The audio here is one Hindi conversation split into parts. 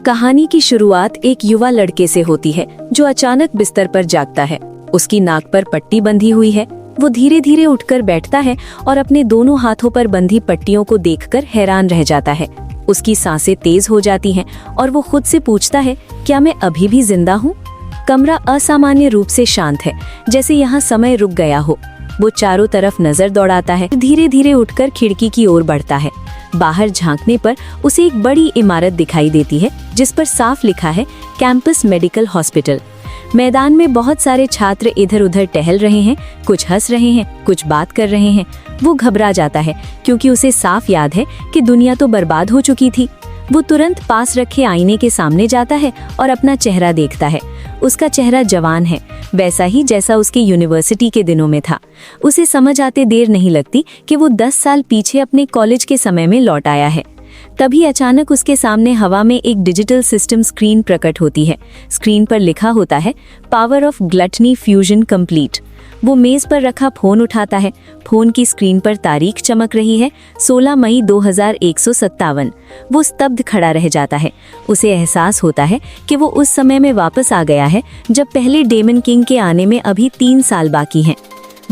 कहानी की शुरुआत एक युवा लड़के से होती है जो अचानक बिस्तर पर जागता है। उसकी नाक पर पट्टी बंधी हुई है। वो धीरे धीरे उठकर बैठता है और अपने दोनों हाथों पर बंधी पट्टियों को देखकर हैरान रह जाता है। उसकी सांसें तेज हो जाती हैं और वो खुद से पूछता है, क्या मैं अभी भी जिंदा हूँ? कमरा असामान्य रूप से शांत है, जैसे यहाँ समय रुक गया हो। वो चारों तरफ नजर दौड़ाता है, धीरे धीरे उठकर खिड़की की ओर बढ़ता है। बाहर झांकने पर उसे एक बड़ी इमारत दिखाई देती है जिस पर साफ लिखा है कैंपस मेडिकल हॉस्पिटल। मैदान में बहुत सारे छात्र इधर उधर टहल रहे हैं, कुछ हंस रहे हैं, कुछ बात कर रहे हैं। वो घबरा जाता है क्योंकि उसे साफ याद है कि दुनिया तो बर्बाद हो चुकी थी। वो तुरंत पास रखे आईने के सामने जाता है और अपना चेहरा देखता है। उसका चेहरा जवान है, वैसा ही जैसा उसके यूनिवर्सिटी के दिनों में था। उसे समझ आते देर नहीं लगती कि वो 10 साल पीछे अपने कॉलेज के समय में लौट आया है। तभी अचानक उसके सामने हवा में एक डिजिटल सिस्टम स्क्रीन प्रकट होती है। स्क्रीन पर लिखा होता है power of gluttony fusion complete. वो मेज पर रखा फोन उठाता है। फोन की स्क्रीन पर तारीख चमक रही है 16 मई 2157। वो स्तब्ध खड़ा रह जाता है। उसे एहसास होता है कि वो उस समय में वापस आ गया है जब पहले डेमन किंग के आने में अभी 3 साल बाकी हैं।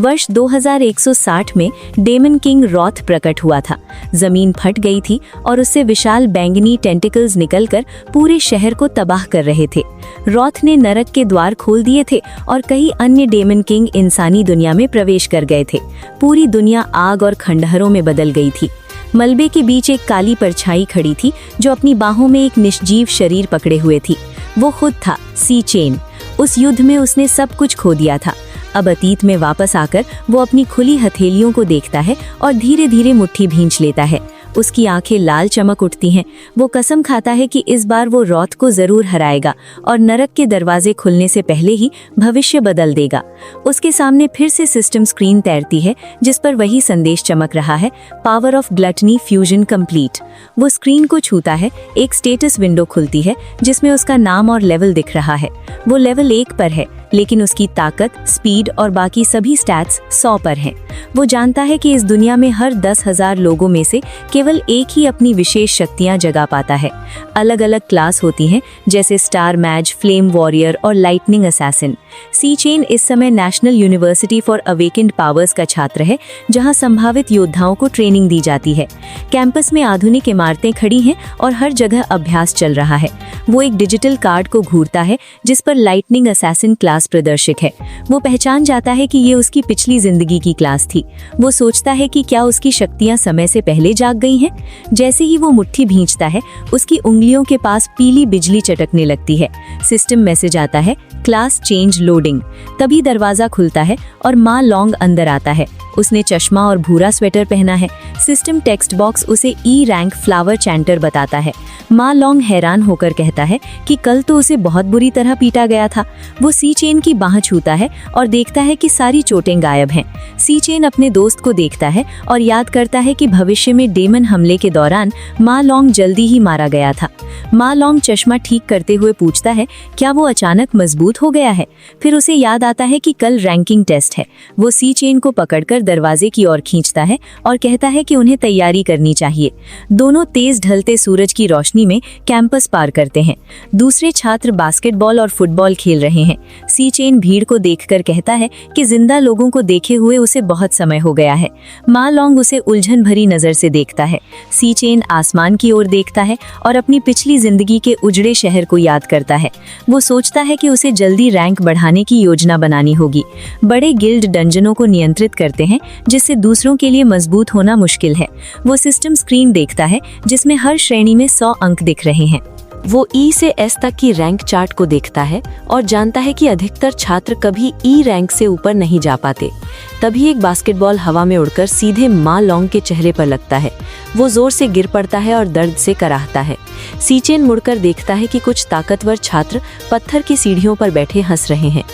वर्ष 2160 में डेमन किंग रॉथ प्रकट हुआ था। जमीन फट गई थी और उससे विशाल बैंगनी टेंटिकल्स निकलकर पूरे शहर को तबाह कर रहे थे। रॉथ ने नरक के द्वार खोल दिए थे और कई अन्य डेमन किंग इंसानी दुनिया में प्रवेश कर गए थे। पूरी दुनिया आग और खंडहरों में बदल गई थी। मलबे के बीच एक काली परछाई खड़ी थी जो अपनी बाहों में एक निष्जीव शरीर पकड़े हुए थी। वो खुद था, सी चेन। उस युद्ध में उसने सब कुछ खो दिया था। अब अतीत में वापस आकर वो अपनी खुली हथेलियों को देखता है और धीरे धीरे मुट्ठी भींच लेता है। उसकी आंखें लाल चमक उठती हैं। वो कसम खाता है कि इस बार वो रॉथ को जरूर हराएगा और नरक के दरवाजे खुलने से पहले ही भविष्य बदल देगा। उसके सामने फिर से सिस्टम स्क्रीन तैरती है जिस पर वही संदेश चमक रहा है, power of gluttony fusion complete. वो स्क्रीन को छूता है, एक स्टेटस विंडो खुलती है जिसमें उसका नाम और लेवल दिख रहा है। वो लेवल 1 पर है, लेकिन उसकी ताकत, स्पीड और बाकी सभी स्टैट्स 100 पर हैं। वो जानता है कि इस दुनिया में हर 10,000 लोगों में से केवल एक ही अपनी विशेष शक्तियां जगा पाता है। अलग अलग क्लास होती हैं, जैसे स्टार मैज, फ्लेम वॉरियर और लाइटनिंग असैसिन। सी चेन इस समय national university for awakened powers का छात्र है, जहां संभावित योद्धाओं को ट्रेनिंग दी जाती है। कैंपस में आधुनिक इमारतें खड़ी हैं और हर जगह अभ्यास चल रहा है। वो एक डिजिटल कार्ड को घूरता है जिस पर लाइटनिंग असैसिन क्लास प्रदर्शित है। वो पहचान जाता है कि ये उसकी पिछली जिंदगी की क्लास थी। वो सोचता है कि क्या उसकी शक्तियां समय से पहले जाग गई हैं? जैसे ही वो मुट्ठी भींचता है, उसकी उंगलियों के पास पीली बिजली चटकने लगती है। सिस्टम मैसेज आता है, क्लास चेंज लोडिंग। तभी दरवाजा खुलता है और माँ लॉन्ग अंदर आता है। उसने चश्मा और भूरा स्वेटर पहना है। सिस्टम टेक्स्ट बॉक्स उसे ई रैंक फ्लावर चैंटर बताता है। माँ लॉन्ग हैरान होकर कहता है कि कल तो उसे बहुत बुरी तरह पीटा गया था। वो सी चेन की बाह छूता है और देखता है कि सारी चोटें गायब हैं। सी चेन अपने दोस्त को देखता है और याद करता है कि भविष्य में डेमन हमले के दौरान माँ लॉन्ग जल्दी ही मारा गया था। माँ लॉन्ग चश्मा ठीक करते हुए पूछता है, क्या वो अचानक मजबूत हो गया है? फिर उसे याद आता है कि कल रैंकिंग टेस्ट है। वो सी चेन को पकड़कर दरवाजे की ओर खींचता है और कहता है कि उन्हें तैयारी करनी चाहिए। दोनों तेज ढलते सूरज की रोशनी में कैंपस पार करते हैं। दूसरे छात्र बास्केटबॉल और फुटबॉल खेल रहे हैं। सी चेन भीड़ को देखकर कहता है कि जिंदा लोगों को देखे हुए उसे बहुत समय हो गया है। माँ लॉन्ग उसे उलझन भरी नजर से देखता है। सी चेन आसमान की ओर देखता है और अपनी पिछली जिंदगी के उजड़े शहर को याद करता है। वो सोचता है कि उसे जल्दी रैंक बढ़ाने की योजना बनानी होगी। बड़े गिल्ड डंजनों को नियंत्रित करते हैं जिससे दूसरों के लिए मजबूत होना मुश्किल है। वो सिस्टम स्क्रीन देखता है जिसमें हर श्रेणी में 100 अंक दिख रहे हैं। वो ई से एस तक की रैंक चार्ट को देखता है और जानता है कि अधिकतर छात्र कभी ई रैंक से ऊपर नहीं जा पाते। तभी एक बास्केटबॉल हवा में उड़कर सीधे माँ लॉन्ग के चेहरे पर लगता है। वो जोर से गिर पड़ता है और दर्द से कराहता है। सी चेन मुड़कर देखता है कि कुछ ताकतवर छात्र पत्थर की सीढ़ियों पर बैठे हंस रहे हैं।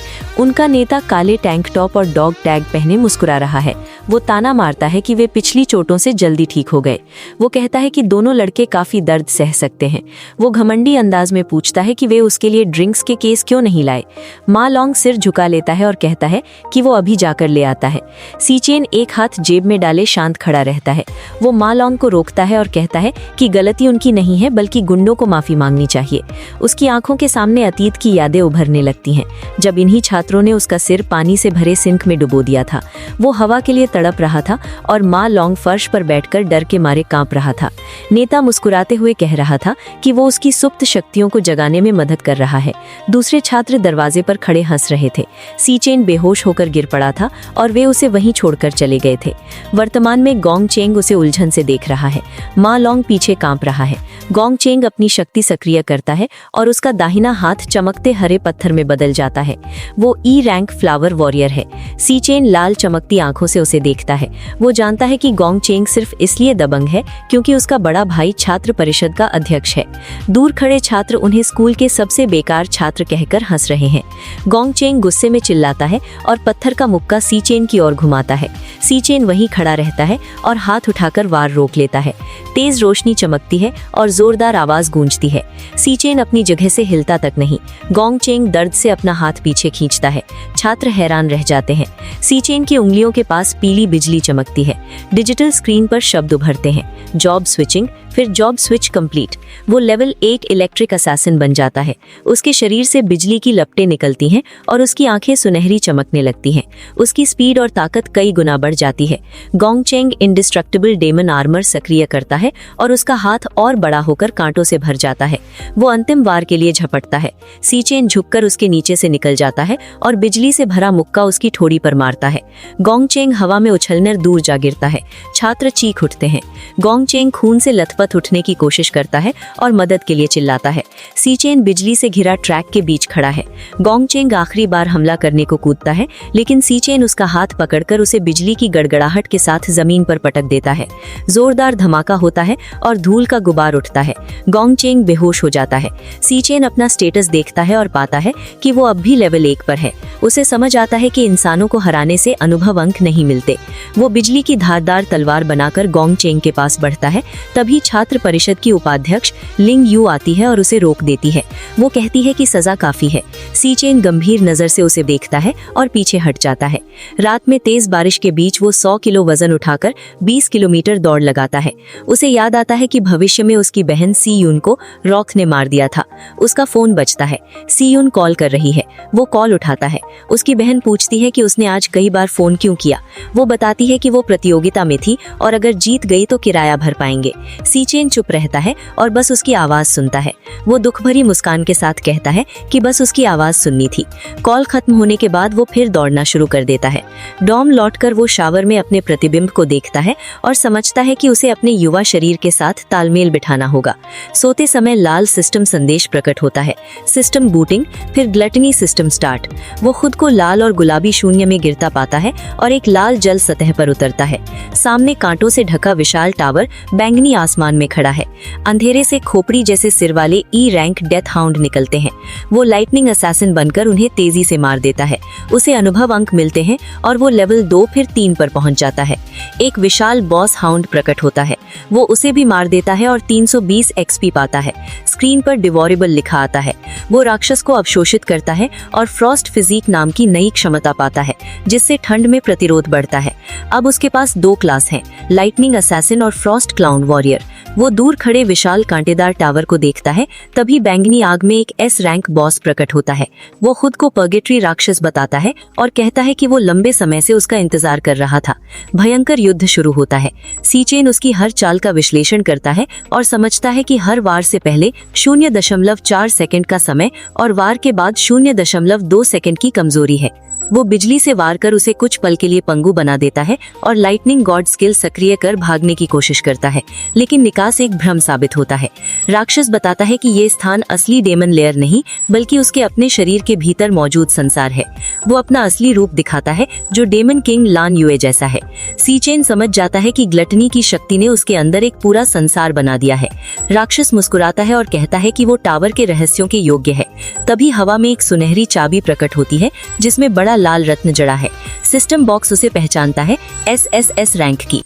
उनका नेता काले टैंक टॉप और डॉग टैग पहने मुस्कुरा रहा है। वो ताना मारता है कि वे पिछली चोटों से जल्दी ठीक हो गए। वो कहता है कि दोनों लड़के काफी दर्द सह सकते हैं। वो घमंडी अंदाज में पूछता है कि वे उसके लिए ड्रिंक्स के केस क्यों नहीं लाए। मा लॉन्ग सिर झुका लेता है और कहता है कि वो अभी जाकर ले आता है। सी चेन एक हाथ जेब में डाले शांत खड़ा रहता है। वो मा लॉन्ग को रोकता है और कहता है कि गलती उनकी नहीं है, बल्कि गुंडों को माफी मांगनी चाहिए। उसकी आंखों के सामने अतीत की यादें उभरने लगती हैं, जब इन्हीं छात्रों ने उसका सिर पानी से भरे सिंक में डुबो दिया था। वो हवा के लिए तड़प रहा था और मा लॉन्ग फर्श पर बैठकर डर के मारे कांप रहा था। नेता मुस्कुराते हुए कह रहा था कि वो उसकी सुप्त शक्तियों को जगाने में मदद कर रहा है। दूसरे छात्र दरवाजे पर खड़े हंस रहे थे। सी चेन बेहोश होकर गिर पड़ा था और वे उसे वहीं छोड़कर चले गए थे। वर्तमान में गोंग चेंग उसे उलझन से देख रहा है। मा लॉन्ग पीछे कांप रहा है। गोंग चेंग अपनी शक्ति सक्रिय करता है और उसका दाहिना हाथ चमकते हरे पत्थर में बदल जाता है। वो ई रैंक फ्लावर वॉरियर है। सी चेन लाल चमकती आंखों से उसे देखता है। वो जानता है कि गोंग चेंग सिर्फ इसलिए दबंग है क्योंकि उसका बड़ा भाई छात्र परिषद का अध्यक्ष है। दूर खड़े छात्र उन्हें स्कूल के सबसे बेकार छात्र कहकर हंस रहे हैं। गोंग चेंग गुस्से में चिल्लाता है और पत्थर का मुक्का सी चेन की ओर घुमाता है। सी चेन वहीं खड़ा रहता है और हाथ उठाकर वार रोक लेता है। तेज रोशनी चमकती है और जोरदार आवाज गूंजती है। सी चेन अपनी जगह से हिलता तक नहीं। गोंग चेंग दर्द से अपना हाथ पीछे खींचता है। छात्र हैरान रह जाते हैं। सी चेन की उंगलियों के पास पीली बिजली चमकती है। डिजिटल स्क्रीन पर शब्द उभरते हैं, जॉब स्विचिंग, फिर जॉब स्विच कंप्लीट। वो लेवल 1 इलेक्ट्रिक असैसिन बन जाता है। उसके शरीर से बिजली की लपटें निकलती हैं और उसकी आंखें सुनहरी चमकने लगती हैं। उसकी स्पीड और ताकत कई गुना बढ़ जाती है। Gong Cheng indestructible demon armour सक्रिय करता है और उसका हाथ और बड़ा होकर कांटों से भर जाता है। वो अंतिम वार के लिए झपटता है। सी चेन झुककर उसके नीचे से निकल जाता है और बिजली से भरा मुक्का उसकी ठोड़ी पर मारता है। गोंग चेंग हवा में उछलकर दूर जा गिरता है। छात्र चीख उठते हैं। गोंग चेंग खून से लथपथ उठने की कोशिश करता है और मदद के लिए चिल्लाता है। सी चेन बिजली से घिरा ट्रैक के बीच खड़ा है। गोंग चेंग आखिरी बार हमला करने को कूदता है, लेकिन सी चेन उसका हाथ पकड़कर उसे बिजली की गड़गड़ाहट के साथ जमीन पर पटक देता है। जोरदार धमाका होता है और धूल का गुबार उठता है। गोंग चेंग बेहोश हो जाता है। सी चेन अपना स्टेटस देखता है और पाता है कि वो अब भी लेवल 1 पर है। उसे समझ आता है कि इंसानों को हराने से अनुभव अंक नहीं मिलते। वो बिजली की धारदार तलवार बनाकर गोंग चेंग के पास बढ़ता है। तभी छात्र परिषद की उपाध्यक्ष लिंग यू आती है और उसे रोक देती है। वो कहती है कि सजा काफी है। सी चेन गंभीर नजर से उसे देखता है और पीछे हट जाता है। रात में तेज बारिश के बीच वो 100 किलो वजन उठाकर 20 किलोमीटर दौड़ लगाता है। उसे याद आता है कि भविष्य में उसकी बहन सी यून को रॉक ने मार दिया था। उसका फोन बजता है। सी यून कॉल कर रही है। वो कॉल उठाता है। उसकी बहन पूछती है कि उसने आज कई बार फोन क्यों किया। वो बताती है कि वो प्रतियोगिता में थी और अगर जीत गई तो किराया भर पाएंगे। सी चेन चुप रहता है और बस उसकी आवाज सुनता है। वो दुख भरी मुस्कान के साथ कहता है कि बस उसकी आवाज सुननी थी। कॉल खत्म होने के बाद वो फिर दौड़ना शुरू कर देता है। डॉम लौटकर वो शावर में अपने प्रतिबिंब को देखता है और समझता है कि उसे अपने युवा शरीर के साथ तालमेल बिठाना होगा। सोते समय लाल सिस्टम संदेश प्रकट होता है। सिस्टम बूटिंग, फिर ग्लटनी सिस्टम स्टार्ट। वो खुद को लाल और गुलाबी शून्य में गिरता पाता है और एक लाल जल सतह पर उतरता है। सामने कांटों से ढका विशाल टावर बैंगनी आसमान में खड़ा है। अंधेरे से खोपड़ी जैसे सिर वाले ई रैंक डेथ हाउंड निकलते हैं। वो लाइटनिंग असैसिन बनकर उन्हें तेजी से मार देता है। उसे अनुभव अंक मिलते हैं और वो लेवल 2 फिर 3 पर पहुंच जाता है। एक विशाल बॉस हाउंड प्रकट होता है। वो उसे भी मार देता है और 320 एक्सपी पाता है। स्क्रीन पर डिवोरेबल लिखा आता है। वो राक्षस को अवशोषित करता है और फ्रॉस्ट फिजिक नाम की नई क्षमता पाता है, जिससे ठंड में प्रतिरोध बढ़ता है। अब उसके पास 2 क्लास हैं, लाइटनिंग असैसिन और फ्रॉस्ट क्लाउन वॉरियर। वो दूर खड़े विशाल कांटेदार टावर को देखता है। तभी बैंगनी आग में एक एस रैंक बॉस प्रकट होता है। वो खुद को पर्गेटरी राक्षस बताता है और कहता है कि वो लंबे समय से उसका इंतजार कर रहा था। भयंकर युद्ध शुरू होता है। सी चेन उसकी हर चाल का विश्लेषण करता है और समझता है कि हर वार से पहले 0.4 सेकंड का समय और वार के बाद 0.2 सेकंड की कमजोरी है। वो बिजली से वार कर उसे कुछ पल के लिए पंगु बना देता है और लाइटनिंग गॉड स्किल सक्रिय कर भागने की कोशिश करता है, लेकिन निकास एक भ्रम साबित होता है। राक्षस बताता है कि ये स्थान असली डेमन लेयर नहीं, बल्कि उसके अपने शरीर के भीतर मौजूद संसार है। वो अपना असली रूप दिखाता है, जो डेमन किंग लान युए जैसा है। सी चेन समझ जाता है कि ग्लटनी की शक्ति ने उसके अंदर एक पूरा संसार बना दिया है। राक्षस मुस्कुराता है और कहता है कि वो टावर के रहस्यों के योग्य है। तभी हवा में एक सुनहरी चाबी प्रकट होती है, जिसमें बड़ा बड़ा लाल रत्न जड़ा है। सिस्टम बॉक्स उसे पहचानता है, SSS रैंक की।